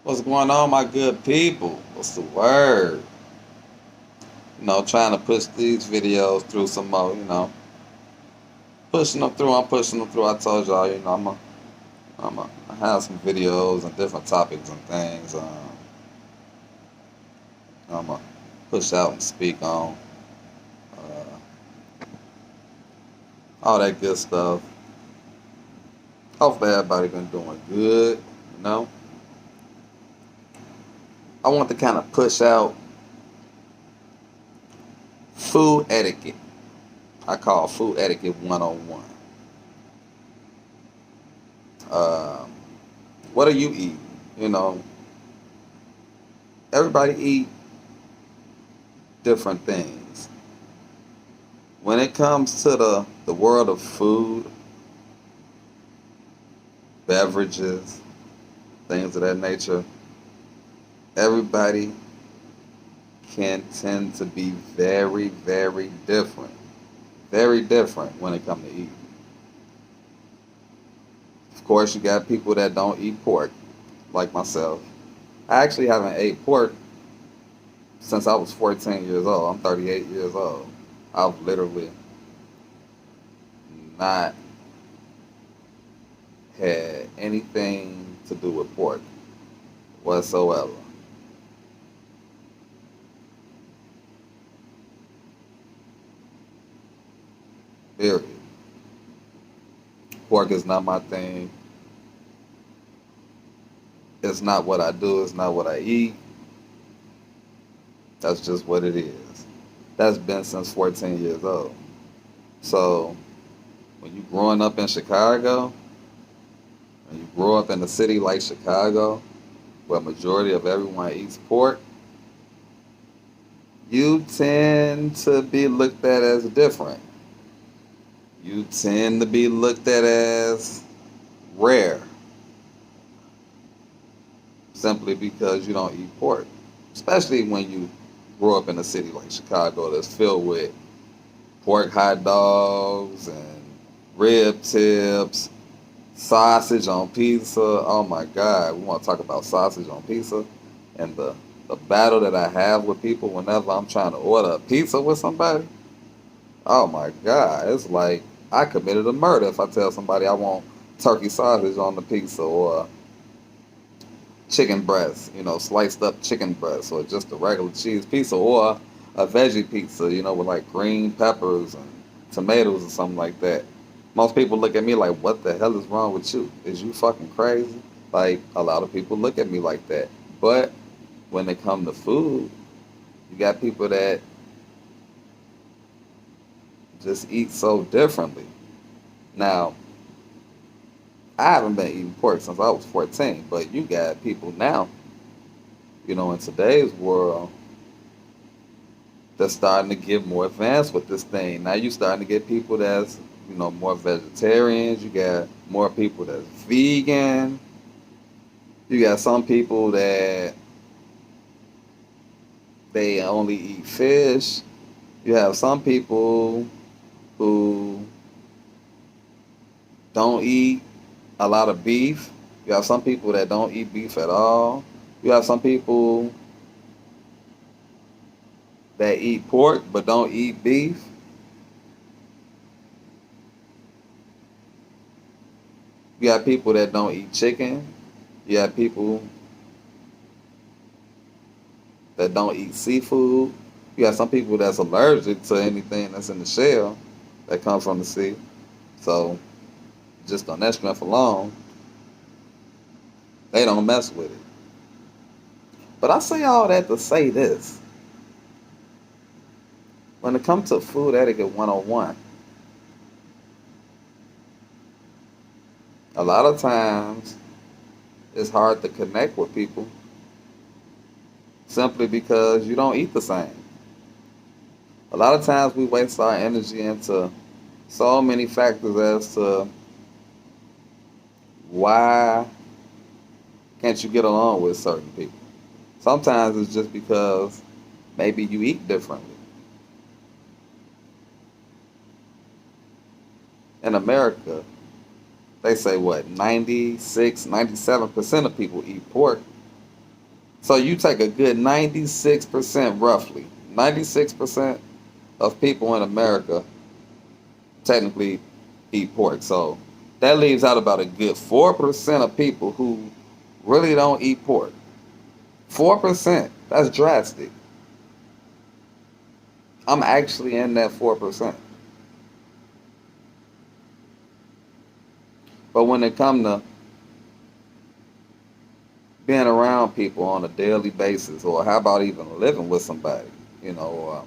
What's going on, my good people? What's the word? Trying to push these videos through some more, pushing them through. I'm pushing them through. I told y'all, I have some videos and different topics and things. I'm gonna push out and speak on uh, all that good stuff. Hopefully, everybody been doing good. You know, I want to kind of push out food etiquette. I call food etiquette 101. Um, what are you eating? You know, everybody eat different things. When it comes to the world of food, beverages, things of that nature, everybody can tend to be very, very different. Very different when it comes to eating. Of course, you got people that don't eat pork, like myself. I actually haven't ate pork since I was 14 years old. I'm 38 years old. I've literally not had anything to do with pork whatsoever. Period. Pork is not my thing. It's not what I do. It's not what I eat. That's just what it is. That's been since 14 years old. So when you growing up in Chicago, when you grow up in a city like Chicago, where majority of everyone eats pork, you tend to be looked at as different. You tend to be looked at as rare, simply because you don't eat pork. Especially when you grow up in a city like Chicago that's filled with pork hot dogs and rib tips, sausage on pizza. Oh my God, we want to talk about sausage on pizza and the battle that I have with people whenever I'm trying to order a pizza with somebody. Oh my God, it's like I committed a murder if I tell somebody I want turkey sausage on the pizza or chicken breast, sliced up chicken breast or just a regular cheese pizza or a veggie pizza, with like green peppers and tomatoes or something like that. Most people look at me like, what the hell is wrong with you? Is you fucking crazy? Like, a lot of people look at me like that. But when it comes to food, you got people that just eat so differently. Now, I haven't been eating pork since I was 14, but you got people now, in today's world that's starting to get more advanced with this thing. Now you starting to get people that's, more vegetarians. You got more people that's vegan. You got some people that they only eat fish. You have some people who don't eat a lot of beef. You have some people that don't eat beef at all. You have some people that eat pork but don't eat beef. You have people that don't eat chicken. You have people that don't eat seafood. You have some people that's allergic to anything that's in the shell that comes from the sea. So just on that strength alone, they don't mess with it. But I say all that to say this. When it comes to food etiquette 101, a lot of times it's hard to connect with people simply because you don't eat the same. A lot of times we waste our energy into so many factors as to why can't you get along with certain people. Sometimes it's just because maybe you eat differently. In America, they say what, 96, 97% of people eat pork. So you take a good 96%, roughly 96% of people in America technically eat pork. So that leaves out about a good 4% of people who really don't eat pork. 4%. That's drastic. I'm actually in that 4%. But when it comes to being around people on a daily basis, or how about even living with somebody, you know,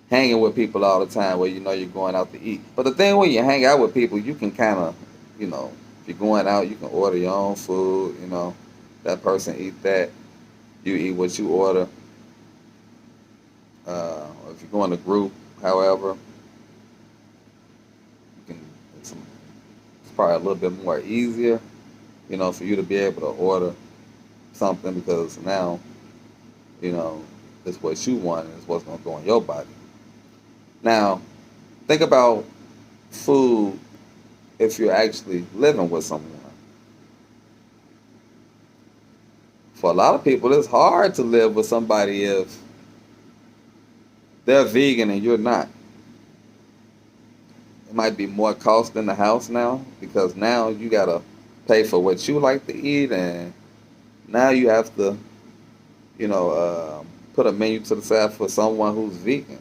hanging with people all the time where you know you're going out to eat. But the thing when you hang out with people, you can kind of, you know, if you're going out, you can order your own food, you know, that person eat that, you eat what you order. If you go in a group, however, you can, it's probably a little bit more easier, you know, for you to be able to order something because now, you know, it's what you want and it's what's going to go in your body. Now, think about food if you're actually living with someone. For a lot of people, it's hard to live with somebody if they're vegan and you're not. It might be more cost in the house now because now you gotta pay for what you like to eat, and now you have to, you know, put a menu to the side for someone who's vegan.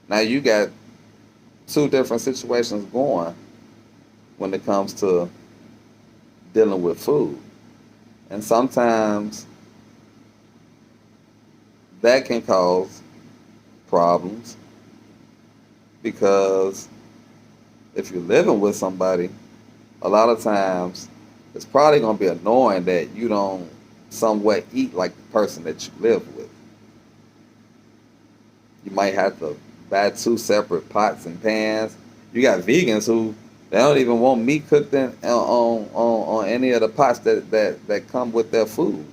Now you got two different situations going when it comes to dealing with food, and sometimes that can cause problems because if you're living with somebody, a lot of times it's probably going to be annoying that you don't somewhat eat like the person that you live with. You might have to buy two separate pots and pans. You got vegans who they don't even want meat cooked in, on any of the pots that come with their food.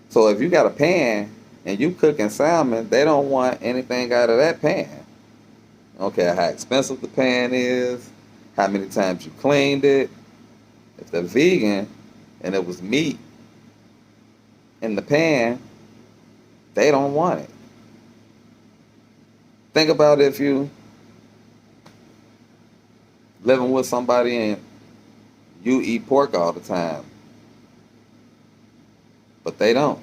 So if you got a pan and you cooking salmon, they don't want anything out of that pan. Okay, how expensive the pan is, how many times you cleaned it. If they're vegan and it was meat in the pan, they don't want it. Think about if you living with somebody and you eat pork all the time, but they don't.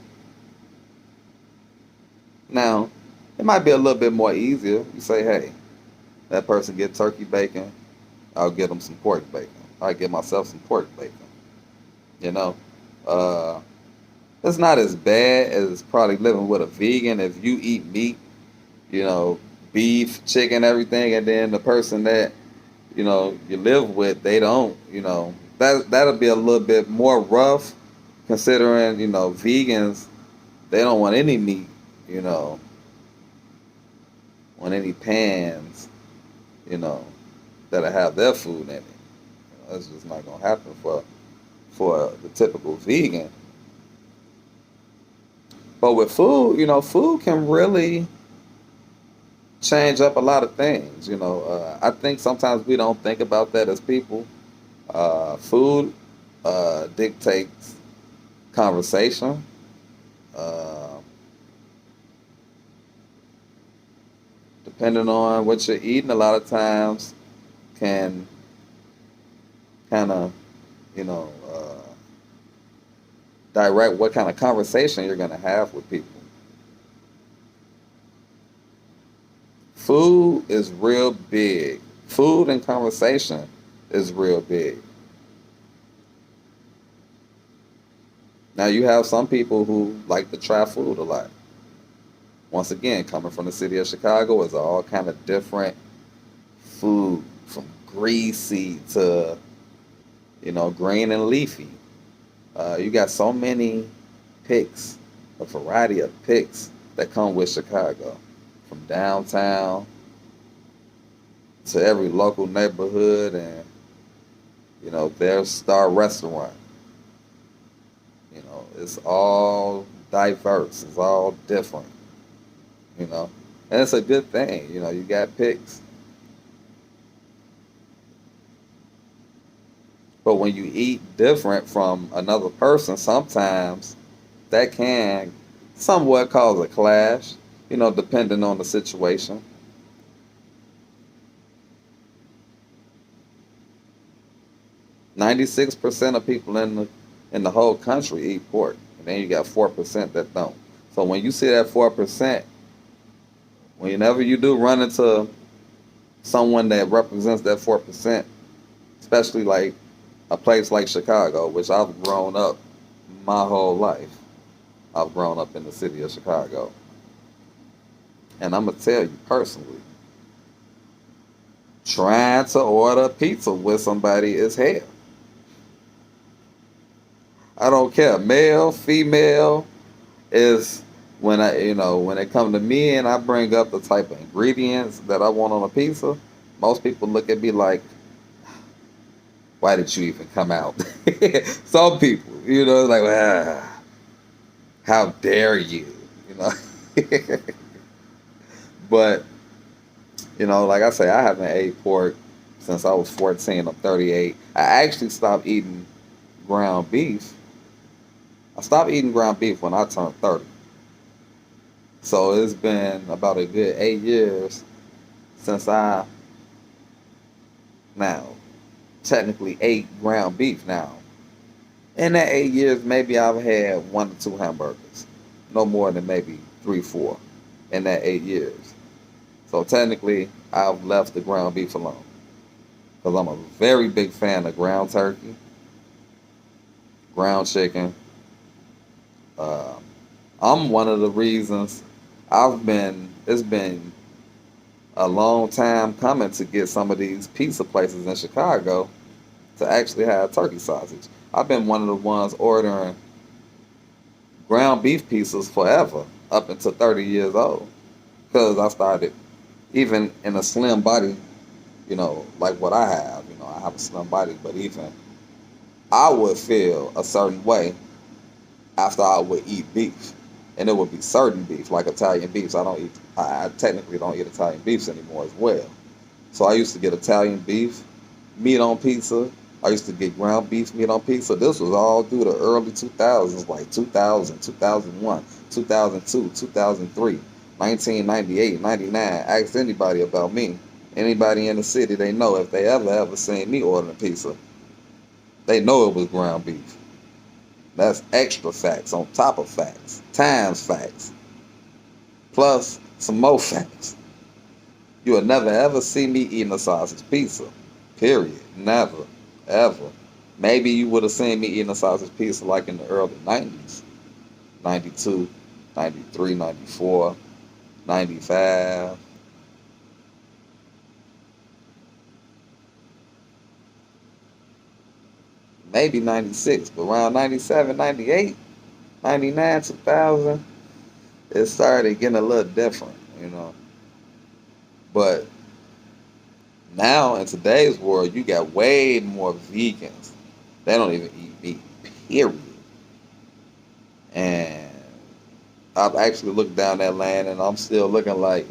Now, it might be a little bit more easier. You say, hey, that person get turkey bacon, I'll get them some pork bacon. I'll get myself some pork bacon. You know, uh, it's not as bad as probably living with a vegan. If you eat meat, you know, beef, chicken, everything, and then the person that you know you live with, they don't. You know, that'll be a little bit more rough, considering you know vegans they don't want any meat. You know, on any pans. You know, that'll have their food in it. You know, that's just not gonna happen for the typical vegan. But with food, you know, food can really change up a lot of things. You know, I think sometimes we don't think about that as people. Food dictates conversation. Uh, Depending on what you're eating, a lot of times can kind of, you know, direct what kind of conversation you're going to have with people. Food is real big. Food and conversation is real big. Now you have some people who like to try food a lot. Once again, coming from the city of Chicago, it's all kind of different food, from greasy to you know green and leafy. You got so many picks, a variety of picks that come with Chicago, from downtown to every local neighborhood, and you know their star restaurant. You know, it's all diverse. It's all different. You know, and it's a good thing. You know, you got picks. But when you eat different from another person, sometimes that can somewhat cause a clash, depending on the situation. 96% of people in the whole country eat pork, and then you got 4% that don't. So when you see that 4%, whenever you do run into someone that represents that 4%, especially like a place like Chicago, which I've grown up my whole life. I've grown up in the city of Chicago. And I'm going to tell you personally, trying to order pizza with somebody is hell. I don't care, male, female, is when it comes to me and I bring up the type of ingredients that I want on a pizza, most people look at me like, why did you even come out? Some people, like, how dare you, you know? But, like I say, I haven't ate pork since I was 14. I'm 38. I actually stopped eating ground beef. I stopped eating ground beef when I turned 30. So it's been about a good 8 years since I now technically ate ground beef now. In that 8 years, maybe I've had 1 to 2 hamburgers. No more than maybe 3, 4 in that 8 years. So technically, I've left the ground beef alone. Because I'm a very big fan of ground turkey, ground chicken. Uh, I'm one of the reasons it's been a long time coming to get some of these pizza places in Chicago to actually have turkey sausage. I've been one of the ones ordering ground beef pizzas forever, up until 30 years old. Because I started, even in a slim body, like what I have. I have a slim body, but even I would feel a certain way after I would eat beef. And it would be certain beef, like Italian beefs. I technically don't eat Italian beefs anymore as well. So I used to get Italian beef meat on pizza. I used to get ground beef meat on pizza. This was all through the early 2000s, like 2000, 2001, 2002, 2003, 1998, 99. Ask anybody about me. Anybody in the city, they know if they ever seen me ordering pizza, they know it was ground beef. That's extra facts on top of facts, times facts, plus some more facts. You will never ever see me eating a sausage pizza. Period. Never. Ever. Maybe you would have seen me eating a sausage pizza like in the early 90s. 92, 93, 94, 95. Maybe 96, but around 97, 98, 99, 2000, it started getting a little different. But now in today's world, you got way more vegans. They don't even eat meat, period. And I've actually looked down that lane, and I'm still looking like,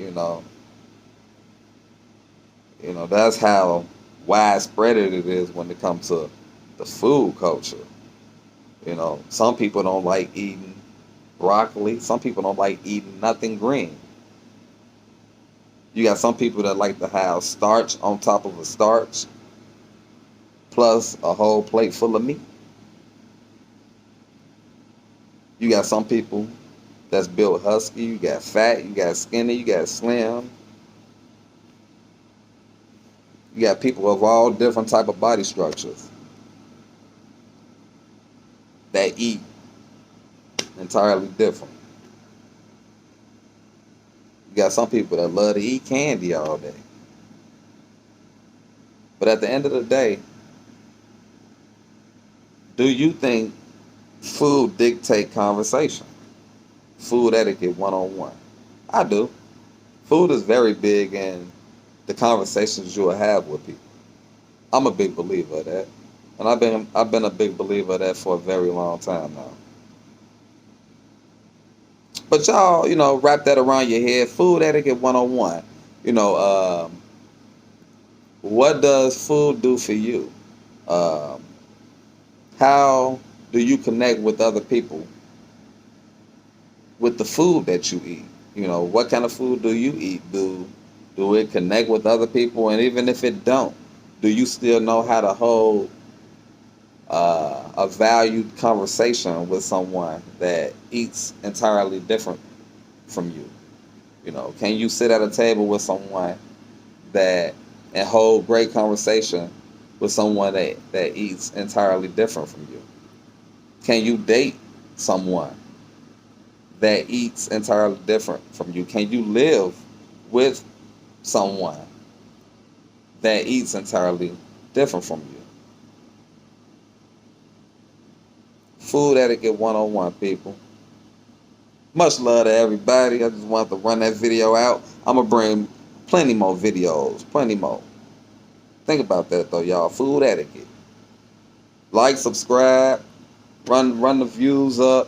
that's how widespread it is when it comes to the food culture. Some people don't like eating broccoli. Some people don't like eating nothing green. You got some people that like to have starch on top of a starch, plus a whole plate full of meat. You got some people that's built husky. You got fat. You got skinny. You got slim. You got people of all different type of body structures that eat entirely different. You got some people that love to eat candy all day. But at the end of the day, do you think food dictate conversation? Food etiquette 101. I do. Food is very big in the conversations you'll have with people. I'm a big believer of that. And I've been a big believer of that for a very long time now. But y'all, wrap that around your head. Food etiquette 101. You know, um, what does food do for you? Um, How do you connect with other people with the food that you eat? You know, what kind of food do you eat? Do it connect with other people? And even if it don't, do you still know how to hold a valued conversation with someone that eats entirely different from you? You know, can you sit at a table with someone that and hold great conversation with someone that eats entirely different from you? Can you date someone that eats entirely different from you? Can you live with someone that eats entirely different from you? Food etiquette 101, people. Much love to everybody. I just wanted to run that video out. I'm going to bring plenty more videos. Plenty more. Think about that, though, y'all. Food etiquette. Like, subscribe, run the views up,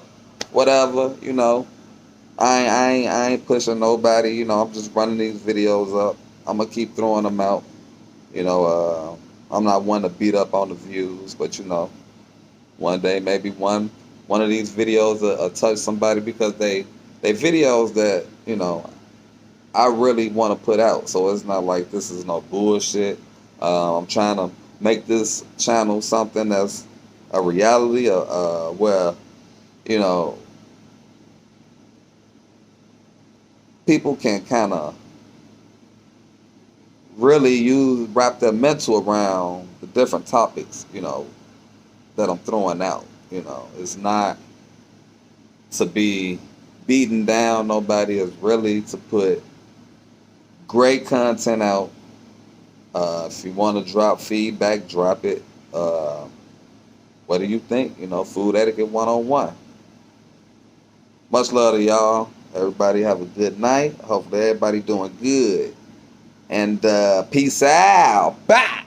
whatever, you know. I ain't pushing nobody, you know. I'm just running these videos up. I'm going to keep throwing them out. You know, I'm not one to beat up on the views, but, you know, one day maybe one of these videos will touch somebody because they videos that, you know, I really want to put out. So it's not like this is no bullshit. I'm trying to make this channel something that's a reality, where, you know, people can kind of really wrap their mental around the different topics, you know, that I'm throwing out. You know, it's not to be beaten down. Nobody is really to put great content out. If you want to drop feedback, drop it. Uh, what do you think? You know, food etiquette 101. Much love to y'all. Everybody have a good night. Hopefully everybody doing good. And peace out. Bye.